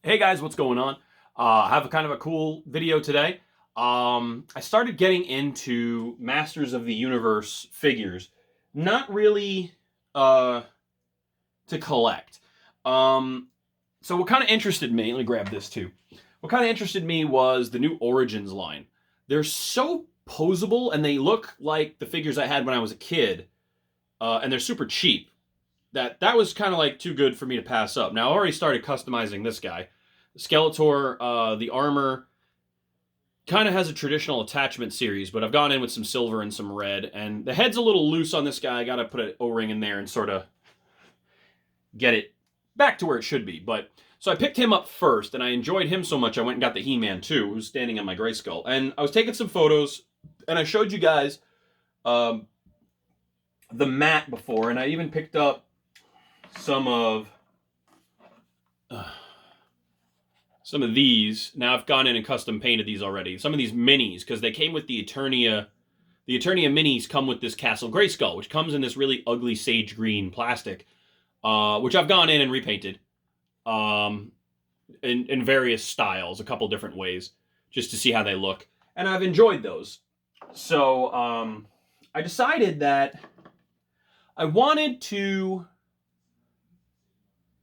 Hey guys, what's going on? I have a kind of a cool video today. I started getting into Masters of the Universe figures, not really to collect. Um, so what kind of interested me, let me grab this too. What kind of interested me was the new Origins line. They're so posable and they look like the figures I had when I was a kid, and they're super cheap. That was kind of like too good for me to pass up. Now I already started customizing this guy. Skeletor, the armor kind of has a traditional attachment series, but I've gone in with some silver and some red, and the head's a little loose on this guy. I got to put an O-ring in there and sort of get it back to where it should be. But so I picked him up first, and I enjoyed him so much I went and got the He-Man too, who's standing on my Grayskull. And I was taking some photos, and I showed you guys the mat before, and I even picked up some of these. Now I've gone in and custom painted these already. Some of these minis, because they came with the Eternia. The Eternia minis come with this Castle Grayskull, which comes in this really ugly sage green plastic, which I've gone in and repainted in various styles, a couple different ways, just to see how they look. And I've enjoyed those. So I decided that I wanted to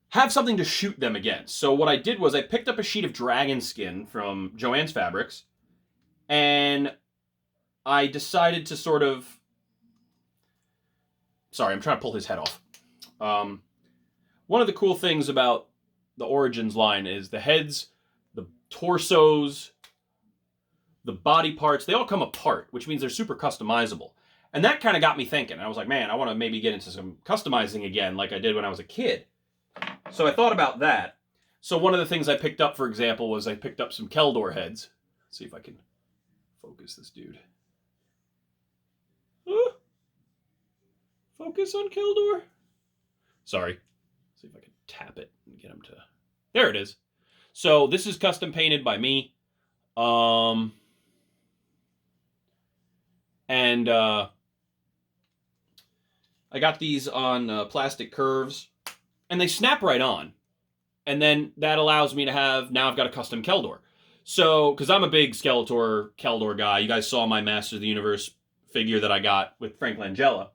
have something to shoot them against. So what I did was I picked up a sheet of dragon skin from Joann's Fabrics, and I decided to sort of... Sorry, I'm trying to pull his head off. One of the cool things about the Origins line is the heads, the torsos, the body parts, they all come apart, which means they're super customizable. And that kind of got me thinking. I was like, man, I want to maybe get into some customizing again like I did when I was a kid. So I thought about that. So one of the things I picked up, for example, was I picked up some Keldor heads. Let's see if I can focus this dude. Focus on Keldor. Sorry. Let's see if I can tap it and get him to... There it is. So this is custom painted by me. And I got these on plastic curves. And they snap right on. And then that allows me to have... Now I've got a custom Keldor. So, because I'm a big Skeletor, Keldor guy. You guys saw my Master of the Universe figure that I got with Frank Langella.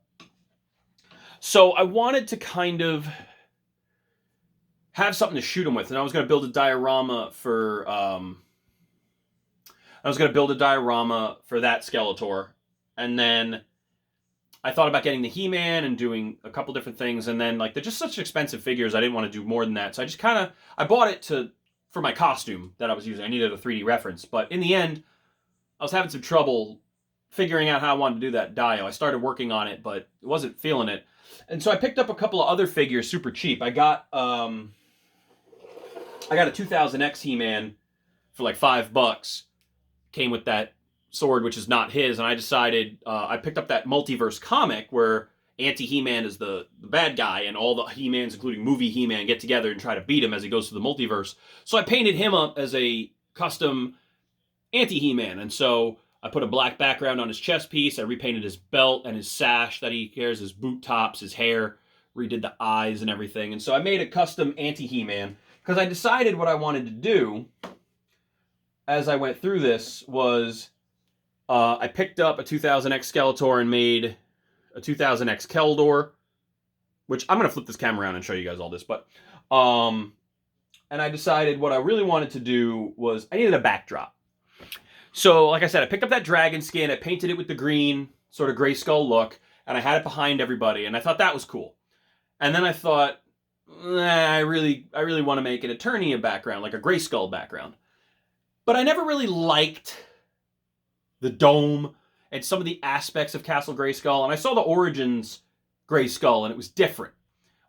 So I wanted to kind of have something to shoot him with. And I was going to build a diorama for... that Skeletor. And then I thought about getting the He-Man and doing a couple different things, and then like they're just such expensive figures, I didn't want to do more than that. So I just I bought it for my costume that I was using. I needed a 3D reference, but in the end, I was having some trouble figuring out how I wanted to do that dio. I started working on it, but wasn't feeling it, and so I picked up a couple of other figures super cheap. I got a 2000X He-Man for like $5. Came with that sword, which is not his, and I decided I picked up that multiverse comic where anti-He-Man is the bad guy, and all the He-Mans, including movie He-Man, get together and try to beat him as he goes through the multiverse. So I painted him up as a custom anti-He-Man, and so I put a black background on his chest piece, I repainted his belt and his sash that he wears, his boot tops, his hair, redid the eyes and everything, and so I made a custom anti-He-Man, because I decided what I wanted to do as I went through this was... I picked up a 2000X Skeletor and made a 2000X Keldor, which I'm going to flip this camera around and show you guys all this, but, and I decided what I really wanted to do was, I needed a backdrop. So, like I said, I picked up that dragon skin, I painted it with the green, sort of Grayskull look, and I had it behind everybody, and I thought that was cool. And then I thought, I really want to make an Eternia background, like a Grayskull background. But I never really liked the dome, and some of the aspects of Castle Grayskull. And I saw the Origins Grayskull, and it was different.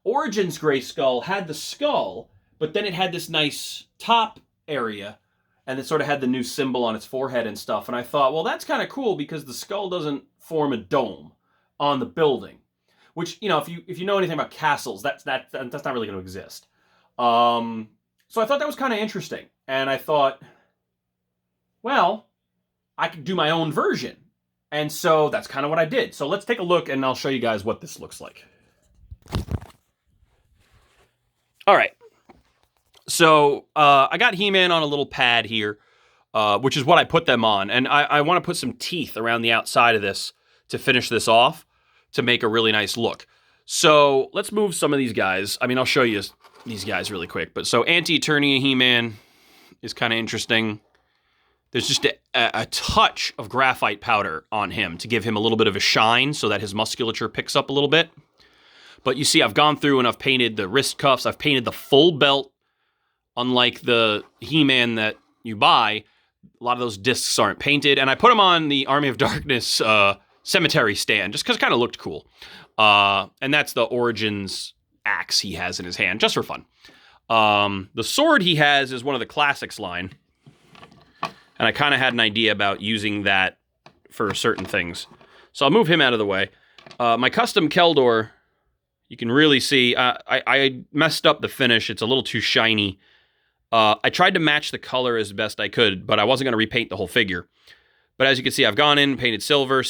Origins Grayskull had the skull, but then it had this nice top area, and it sort of had the new symbol on its forehead and stuff. And I thought, well, that's kind of cool, because the skull doesn't form a dome on the building. Which, you know, if you know anything about castles, that's not really going to exist. So I thought that was kind of interesting. And I thought, well, I could do my own version. And so that's kind of what I did. So let's take a look and I'll show you guys what this looks like. All right. So I got He-Man on a little pad here, which is what I put them on. And I want to put some teeth around the outside of this to finish this off to make a really nice look. So let's move some of these guys. I mean, I'll show you these guys really quick. But so Anti-Eternia He-Man is kind of interesting. There's just a touch of graphite powder on him to give him a little bit of a shine so that his musculature picks up a little bit. But you see, I've gone through and I've painted the wrist cuffs. I've painted the full belt. Unlike the He-Man that you buy, a lot of those discs aren't painted. And I put them on the Army of Darkness cemetery stand just because it kind of looked cool. And that's the Origins axe he has in his hand, just for fun. The sword he has is one of the Classics line. And I kind of had an idea about using that for certain things. So I'll move him out of the way. My custom Keldor, you can really see, I messed up the finish. It's a little too shiny. I tried to match the color as best I could, but I wasn't going to repaint the whole figure. But as you can see, I've gone in, painted silver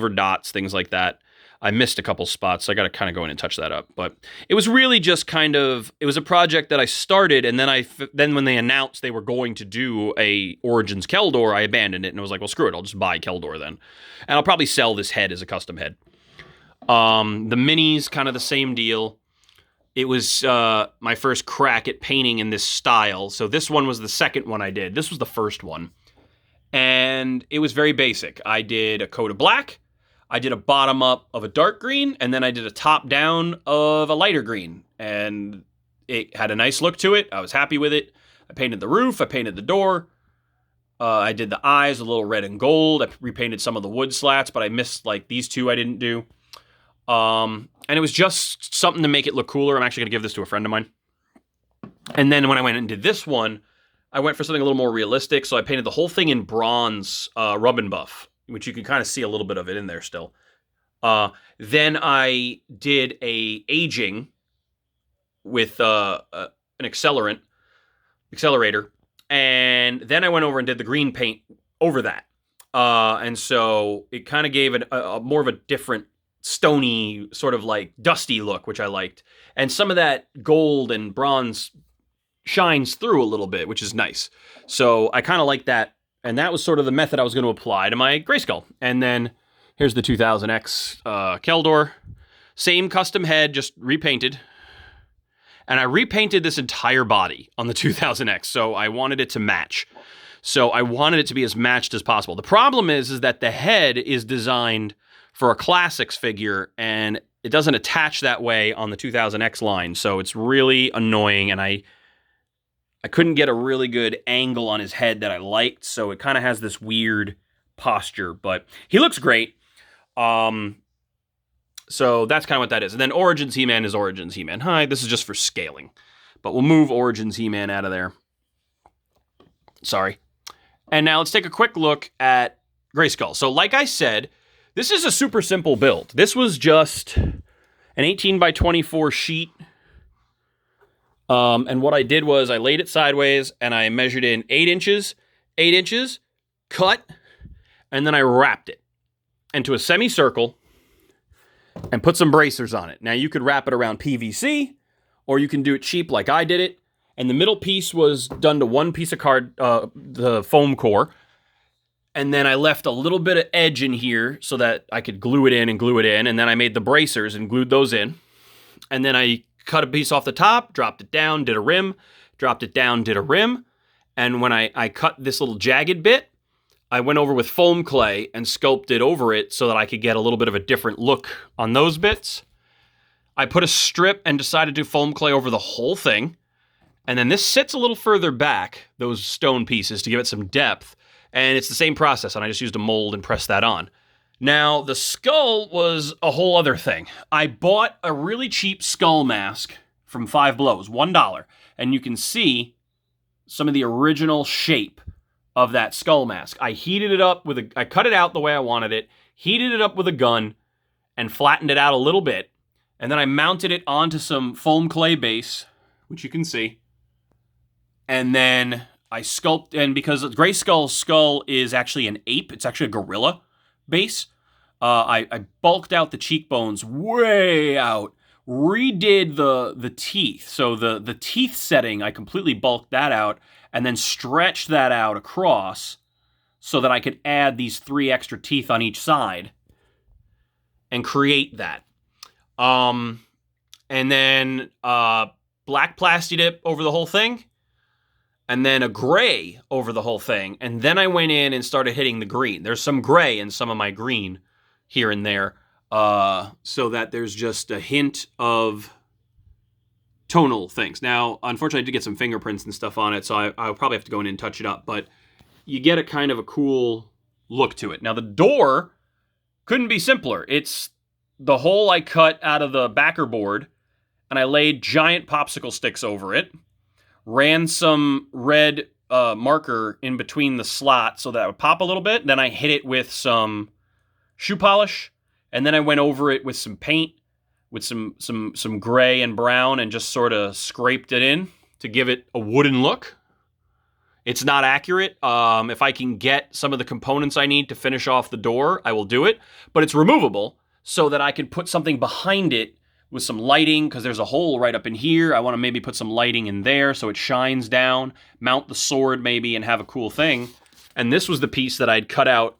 dots, things like that. I missed a couple spots, so I got to kind of go in and touch that up. But it was really just kind of, it was a project that I started, and then when they announced they were going to do a Origins Keldor, I abandoned it, and I was like, well, screw it, I'll just buy Keldor then. And I'll probably sell this head as a custom head. The minis, kind of the same deal. It was my first crack at painting in this style. So this one was the second one I did. This was the first one. And it was very basic. I did a coat of black. I did a bottom up of a dark green. And then I did a top down of a lighter green. And it had a nice look to it. I was happy with it. I painted the roof. I painted the door. I did the eyes a little red and gold. I repainted some of the wood slats, but I missed like these two I didn't do. And it was just something to make it look cooler. I'm actually going to give this to a friend of mine. And then when I went and did this one, I went for something a little more realistic. So I painted the whole thing in bronze rub and buff, which you can kind of see a little bit of it in there still. Then I did a aging with an accelerator. And then I went over and did the green paint over that. And so it kind of gave a more of a different stony, sort of like dusty look, which I liked. And some of that gold and bronze shines through a little bit, which is nice. So I kind of like that. And that was sort of the method I was going to apply to my Grayskull. And then here's the 2000X Keldor. Same custom head, just repainted. And I repainted this entire body on the 2000X. So I wanted it to match. So I wanted it to be as matched as possible. The problem is that the head is designed for a Classics figure, and it doesn't attach that way on the 2000X line, so it's really annoying, and I couldn't get a really good angle on his head that I liked, so it kind of has this weird posture, but he looks great. So that's kind of what that is. And then Origins He-Man is Origins He-Man. Hi, this is just for scaling, but we'll move Origins He-Man out of there. Sorry. And now let's take a quick look at Grayskull. So like I said, this is a super simple build. This was just an 18 by 24 sheet. And what I did was I laid it sideways and I measured in 8 inches, cut, and then I wrapped it into a semicircle and put some bracers on it. Now you could wrap it around PVC or you can do it cheap like I did it. And the middle piece was done to one piece of the foam core. And then I left a little bit of edge in here so that I could glue it in. And then I made the bracers and glued those in. And then I cut a piece off the top, dropped it down, did a rim, dropped it down, did a rim. And when I cut this little jagged bit, I went over with foam clay and sculpted over it so that I could get a little bit of a different look on those bits. I put a strip and decided to do foam clay over the whole thing. And then this sits a little further back, those stone pieces, to give it some depth. And it's the same process, and I just used a mold and pressed that on. Now, the skull was a whole other thing. I bought a really cheap skull mask from Five Blows, $1. And you can see some of the original shape of that skull mask. I heated it up I cut it out the way I wanted it, heated it up with a gun, and flattened it out a little bit. And then I mounted it onto some foam clay base, which you can see. And then I sculpted, and because Grayskull's skull is actually an ape, it's actually a gorilla base, I bulked out the cheekbones way out, redid the teeth. So the teeth setting, I completely bulked that out and then stretched that out across so that I could add these 3 extra teeth on each side and create that. And then black Plastidip over the whole thing, and then a gray over the whole thing. And then I went in and started hitting the green. There's some gray in some of my green here and there, so that there's just a hint of tonal things. Now, unfortunately, I did get some fingerprints and stuff on it, so I'll probably have to go in and touch it up, but you get a kind of a cool look to it. Now, the door couldn't be simpler. It's the hole I cut out of the backer board, and I laid giant popsicle sticks over it, ran some red marker in between the slots so that it would pop a little bit, then I hit it with some shoe polish, and then I went over it with some paint, with some gray and brown, and just sort of scraped it in to give it a wooden look. It's not accurate. If I can get some of the components I need to finish off the door, I will do it, but it's removable so that I can put something behind it with some lighting, because there's a hole right up in here. I want to maybe put some lighting in there so it shines down, mount the sword maybe, and have a cool thing. And this was the piece that I'd cut out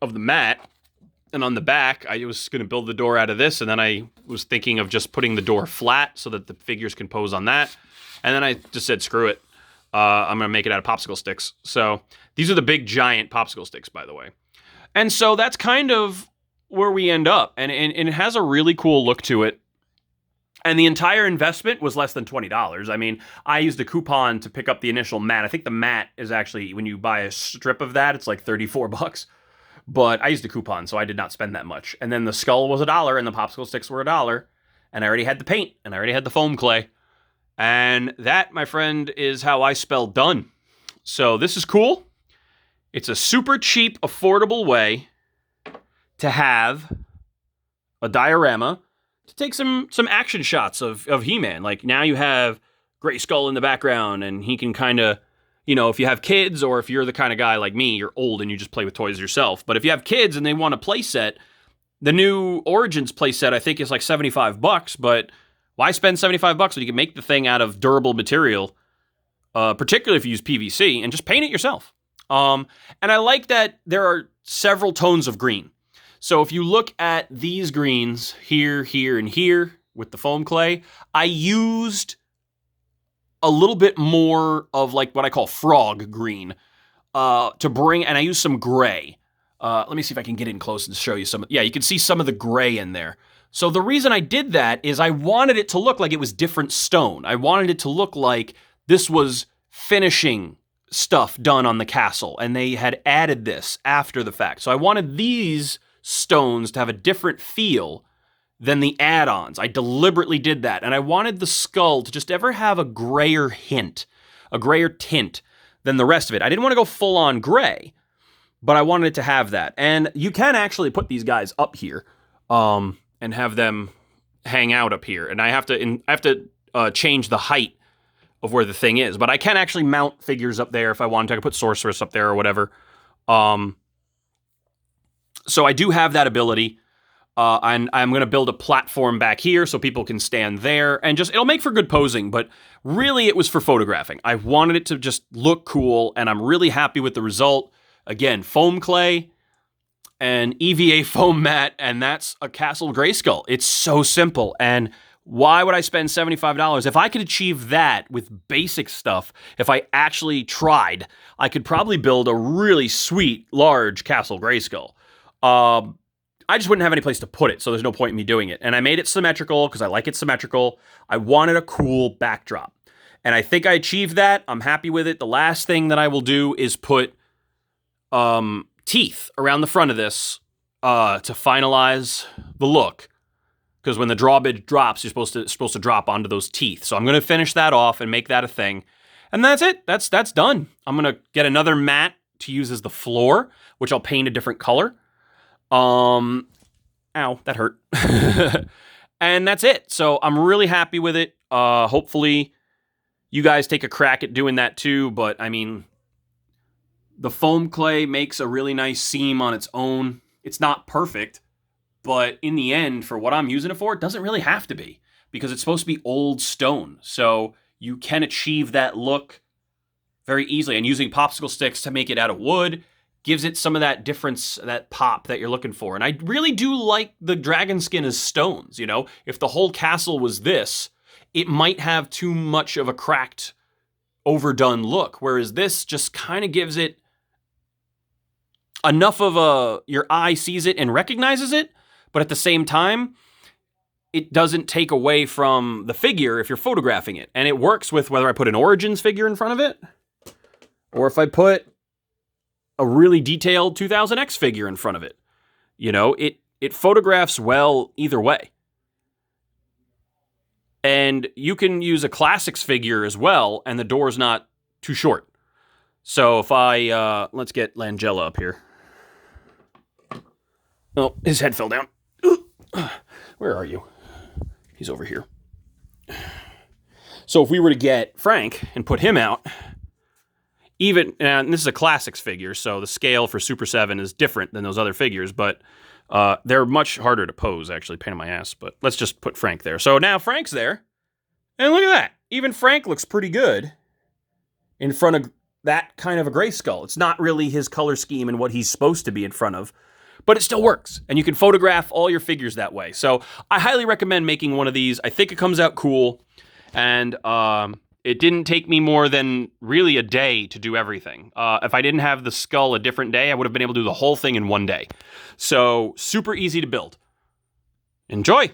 of the mat. And on the back, I was going to build the door out of this, and then I was thinking of just putting the door flat so that the figures can pose on that. And then I just said, screw it. I'm going to make it out of popsicle sticks. So these are the big, giant popsicle sticks, by the way. And so that's kind of where we end up. And it has a really cool look to it. And the entire investment was less than $20. I mean, I used a coupon to pick up the initial mat. I think the mat is actually, when you buy a strip of that, it's like $34. But I used a coupon, so I did not spend that much. And then the skull was $1, and the popsicle sticks were $1. And I already had the paint, and I already had the foam clay. And that, my friend, is how I spell done. So this is cool. It's a super cheap, affordable way to have a diorama to take some action shots of He-Man. Like, now you have Grayskull in the background, and he can kind of, you know, if you have kids, or if you're the kind of guy like me, you're old and you just play with toys yourself. But if you have kids and they want a play set, the new Origins play set, I think, is like $75, but why spend $75 when you can make the thing out of durable material, particularly if you use PVC, and just paint it yourself? And I like that there are several tones of green. So if you look at these greens here, here, and here with the foam clay, I used a little bit more of like what I call frog green to bring, and I used some gray. Let me see if I can get in close and show you some. Yeah, you can see some of the gray in there. So the reason I did that is I wanted it to look like it was different stone. I wanted it to look like this was finishing stuff done on the castle, and they had added this after the fact. So I wanted these stones to have a different feel than the add-ons. I deliberately did that, and I wanted the skull to just ever have a grayer hint, a grayer tint than the rest of it. I didn't want to go full-on gray, but I wanted it to have that. And you can actually put these guys up here and have them hang out up here. And I have to change the height of where the thing is, but I can actually mount figures up there if I wanted to. I could put Sorceress up there or whatever. So I do have that ability. And I'm going to build a platform back here so people can stand there, and just, it'll make for good posing, but really it was for photographing. I wanted it to just look cool, and I'm really happy with the result. Again, foam clay and EVA foam mat, and that's a Castle Grayskull. It's so simple, and why would I spend $75? If I could achieve that with basic stuff, if I actually tried, I could probably build a really sweet, large Castle Grayskull. I just wouldn't have any place to put it, so there's no point in me doing it. And I made it symmetrical because I like it symmetrical. I wanted a cool backdrop, and I think I achieved that. I'm happy with it. The last thing that I will do is put teeth around the front of this to finalize the look, because when the drawbridge drops, you're supposed to drop onto those teeth. So I'm going to finish that off and make that a thing, and that's it. That's done. I'm going to get another mat to use as the floor, which I'll paint a different color. Ow, that hurt. And that's it. So I'm really happy with it. Hopefully you guys take a crack at doing that too. But I mean, the foam clay makes a really nice seam on its own. It's not perfect, but in the end, for what I'm using it for, it doesn't really have to be. because it's supposed to be old stone. So you can achieve that look very easily. And using popsicle sticks to make it out of wood gives it some of that difference, that pop that you're looking for. And I really do like the dragon skin as stones, you know? If the whole castle was this, it might have too much of a cracked, overdone look, whereas this just kind of gives it enough of your eye sees it and recognizes it, but at the same time, it doesn't take away from the figure if you're photographing it. And it works with whether I put an Origins figure in front of it, or if I put a really detailed 2000X figure in front of it. You know, it photographs well either way. And you can use a classics figure as well, and the door's not too short. So if I, let's get Langella up here. Oh, his head fell down. Where are you? He's over here. So if we were to get Frank and put him out, and this is a classics figure, so the scale for Super 7 is different than those other figures, but they're much harder to pose, actually, pain in my ass, but let's just put Frank there. So now Frank's there, and look at that. Even Frank looks pretty good in front of that kind of a Grayskull. It's not really his color scheme and what he's supposed to be in front of, but it still works, and you can photograph all your figures that way. So I highly recommend making one of these. I think it comes out cool, and it didn't take me more than really a day to do everything. If I didn't have the skull a different day, I would have been able to do the whole thing in one day. So super easy to build. Enjoy!